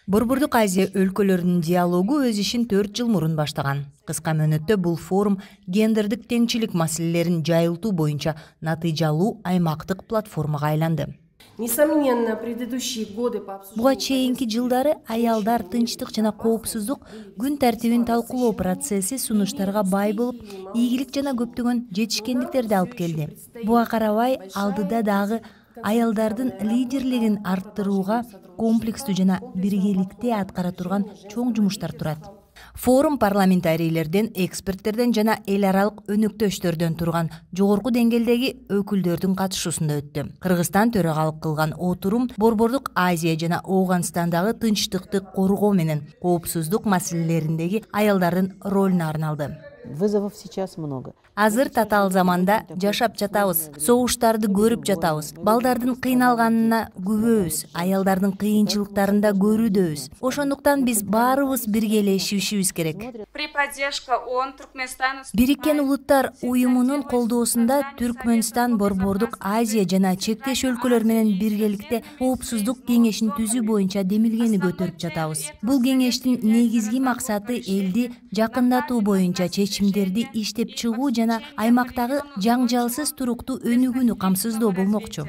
Борбордук Азия өлкөлөрүнүн диалогу өз ишин 4 жыл мурун баштаган. Кыска мөөнөттө бул форум гендердик теңчилик маселелерин жайылтуу боюнча натыйжалуу аймактык платформага айланды. Несомненно, предыдущие годы по Буга чейинки жылдары аялдар тынчтык жана коопсуздук күн тартибин талкуулоо процесси сунуштарга бай болуп, ийгилик жана көптөгөн жетишкендиктерди алып келди. Буга карабай, алдыда дагы аялдардын лидерлигин арттырууга комплекстүү жана биргеликте аткара турган чоң жумуштар турат. Форум парламентарийлерден, эксперттерден жана эл аралык өнөктөштөрдөн турган жогорку деңгээлдеги өкүлдөрдүн катышуусунда өттү. Кыргызстан төрагалык кылган отурум Борбордук Азия жана Ооганстандагы тынчтыкты коргоо менен коопсуздук маселелериндеги аялдардын ролуна арналды. Вызовов сейчас много. Азыр татаал заманда жашап жатабыз, согуштарды көрүп жатабыз, балдардын кыйналганына күбөбүз, аялдардын кыйынчылыктарын да көрүүдөбүз. Ошондуктан биз баарыбыз биргелешишибиз керек. Бириккен Улуттар уюмунун колдоосунда Түркмөнстан Борбордук Азия жана чектеш өлкөлөр менен биргеликте коопсуздук кеңешин түзүү боюнча демилгени көтөрүп жатабыз. Бул кеңештин негизги максаты элди жакындатуу боюнча чечимдерди иштеп чыгуу жана аймактагы жаңжалсыз туруктуу өнүгүүнү камсыздоо болмокчу.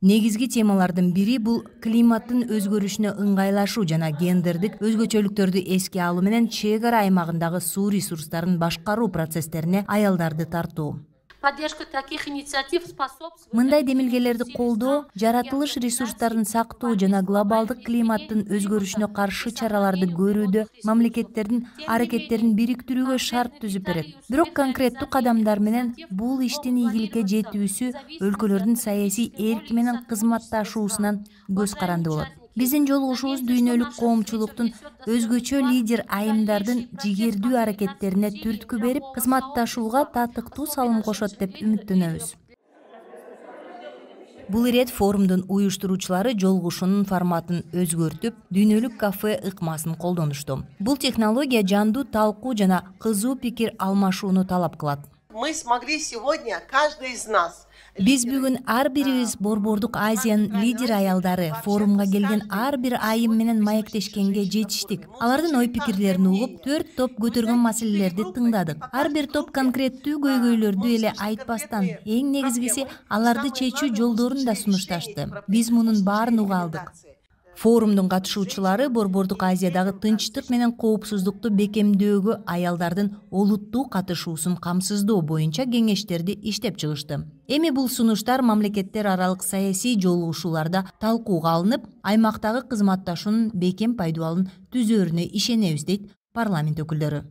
Негизги темалардын бири бул климаттын өзгөрүшүнө ыңгайлашуу жана гендердик өзгөчөлүктөрдү эске алуу менен чек ара аймагындагы суу ресурстарын башкаруу процесстерине аялдарды тартуу. Поддержка таких инициатив способствует. Мындай демилгелерди колдоо, жаратылыш ресурстарын сактоо жана глобалдык климаттын өзгөрүшүнө каршы чараларды көрүүдө мамлекеттердин аракеттерин бириктирүүгө шарт түзүп берет. Бирок конкреттүү кадамдар менен бул иштин ийгиликке жетүүсү өлкөлөрдүн саясий эрки менен кызматташуусунан көз каранды болот. Биздин жолугушуубуз дүйнөлүк коомчулуктун өзгөчө лидер айымдардын жигердүү аракеттерине түрткү берип, кызматташууга татыктуу салым кошот деп үмүттөнөбүз. Бул ирет форумдун уюштуруучулары жолугушуунун форматын өзгөртүп, дүйнөлүк кафе ыкмасын колдонушту. Бул технология жандуу талкуу жана кызуу пикир алмашууну талап кылат. Мы смогли сегодня, каждый из нас. Биз бүгүн ар бирибиз Борбордук Азиянын лидер аялдары форумга келген ар бир айым менен маектешкенге жетиштик. Алардын ой пикирлерин угуп, 4 топ көтөргөн маселелерди тыңдадык. Ар бир топ конкреттүү көйгөйлөрдү эле айтпастан, эң негизгиси аларды чечүү жолдорун да сунушташты. Биз мунун баарын уга алдык. Форумдун катышуучулары Борбордук Азиядагы тынчтык менен коопсуздукту бекемдөөгө аялдардын олуттуу катышуусун камсыздоо боюнча кеңештерди иштеп чыгышты. Эми бул сунуштар мамлекеттер аралык саясий жолугушууларда талкууга алынып, аймактагы кызматташуунун бекем пайдубалын түзөөрүнө ишенебиз дейт парламент өкүлдөрү.